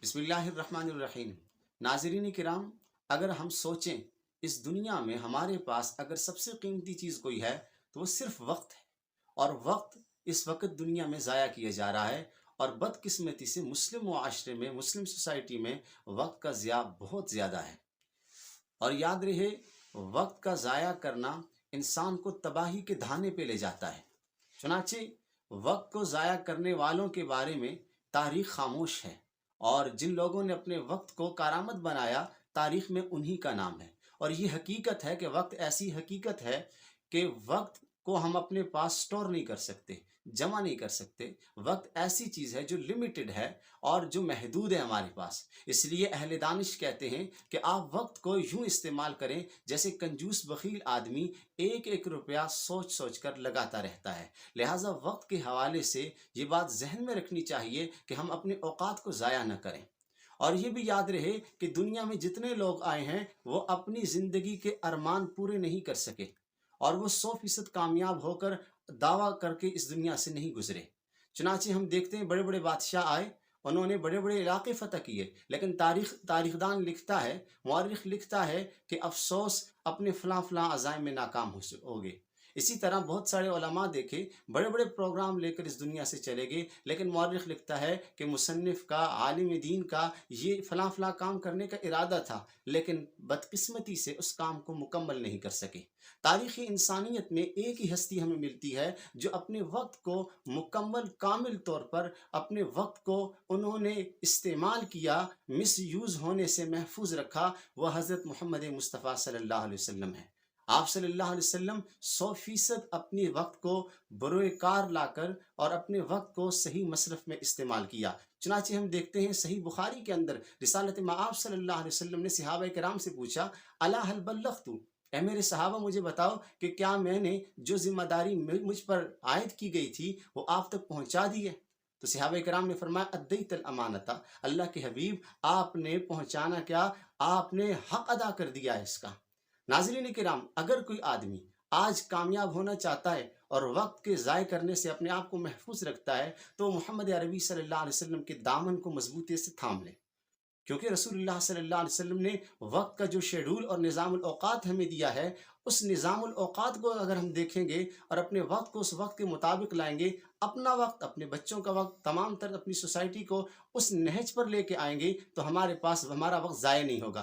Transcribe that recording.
بسم اللہ الرحمن الرحیم۔ ناظرین کرام، اگر ہم سوچیں اس دنیا میں ہمارے پاس اگر سب سے قیمتی چیز کوئی ہے تو وہ صرف وقت ہے، اور وقت اس وقت دنیا میں ضائع کیا جا رہا ہے، اور بدقسمتی سے مسلم معاشرے میں، مسلم سوسائٹی میں وقت کا ضیاع بہت زیادہ ہے۔ اور یاد رہے، وقت کا ضائع کرنا انسان کو تباہی کے دھانے پہ لے جاتا ہے۔ چنانچہ وقت کو ضائع کرنے والوں کے بارے میں تاریخ خاموش ہے، اور جن لوگوں نے اپنے وقت کو کارآمد بنایا، تاریخ میں انہی کا نام ہے۔ اور یہ حقیقت ہے کہ وقت ایسی حقیقت ہے کہ وقت کو ہم اپنے پاس سٹور نہیں کر سکتے، جمع نہیں کر سکتے۔ وقت ایسی چیز ہے جو لمیٹڈ ہے اور جو محدود ہے ہمارے پاس۔ اس لیے اہل دانش کہتے ہیں کہ آپ وقت کو یوں استعمال کریں جیسے کنجوس بخیل آدمی ایک ایک روپیہ سوچ سوچ کر لگاتا رہتا ہے۔ لہٰذا وقت کے حوالے سے یہ بات ذہن میں رکھنی چاہیے کہ ہم اپنے اوقات کو ضائع نہ کریں۔ اور یہ بھی یاد رہے کہ دنیا میں جتنے لوگ آئے ہیں وہ اپنی زندگی کے ارمان پورے نہیں کر سکے، اور وہ 100% کامیاب ہو کر دعویٰ کر کے اس دنیا سے نہیں گزرے۔ چنانچہ ہم دیکھتے ہیں بڑے بڑے بادشاہ آئے، انہوں نے بڑے بڑے علاقے فتح کیے، لیکن تاریخ دان لکھتا ہے، مورخ لکھتا ہے کہ افسوس اپنے فلاں فلاں عزائم میں ناکام ہو گئے۔ اسی طرح بہت سارے علماء دیکھے بڑے بڑے پروگرام لے کر اس دنیا سے چلے گئے، لیکن مورخ لکھتا ہے کہ مصنف کا، عالم دین کا یہ فلاں فلاں کام کرنے کا ارادہ تھا، لیکن بدقسمتی سے اس کام کو مکمل نہیں کر سکے۔ تاریخی انسانیت میں ایک ہی ہستی ہمیں ملتی ہے جو اپنے وقت کو مکمل کامل طور پر اپنے وقت کو انہوں نے استعمال کیا، مس یوز ہونے سے محفوظ رکھا، وہ حضرت محمد مصطفیٰ صلی اللہ علیہ وسلم ہے۔ آپ صلی اللہ علیہ وسلم 100% اپنے وقت کو بروئے کار لا کر اور اپنے وقت کو صحیح مصرف میں استعمال کیا۔ چنانچہ ہم دیکھتے ہیں صحیح بخاری کے اندر رسالت مآب صلی اللہ علیہ وسلم نے صحابہ کرام سے پوچھا، الا هل بلغت، اے میرے صحابہ مجھے بتاؤ کہ کیا میں نے جو ذمہ داری مجھ پر عائد کی گئی تھی وہ آپ تک پہنچا دی ہے؟ تو صحابہ کرام نے فرمایا، ادیت الامانۃ، اللہ کے حبیب آپ نے پہنچانا کیا، آپ نے حق ادا کر دیا ہے اس کا۔ ناظرین کرام، اگر کوئی آدمی آج کامیاب ہونا چاہتا ہے اور وقت کے ضائع کرنے سے اپنے آپ کو محفوظ رکھتا ہے تو محمد عربی صلی اللہ علیہ وسلم کے دامن کو مضبوطی سے تھام لے، کیونکہ رسول اللہ صلی اللہ علیہ وسلم نے وقت کا جو شیڈول اور نظام الاوقات ہمیں دیا ہے، اس نظام الاوقات کو اگر ہم دیکھیں گے اور اپنے وقت کو اس وقت کے مطابق لائیں گے، اپنا وقت، اپنے بچوں کا وقت، تمام تر اپنی سوسائٹی کو اس نہج پر لے کے آئیں گے، تو ہمارے پاس ہمارا وقت ضائع نہیں ہوگا۔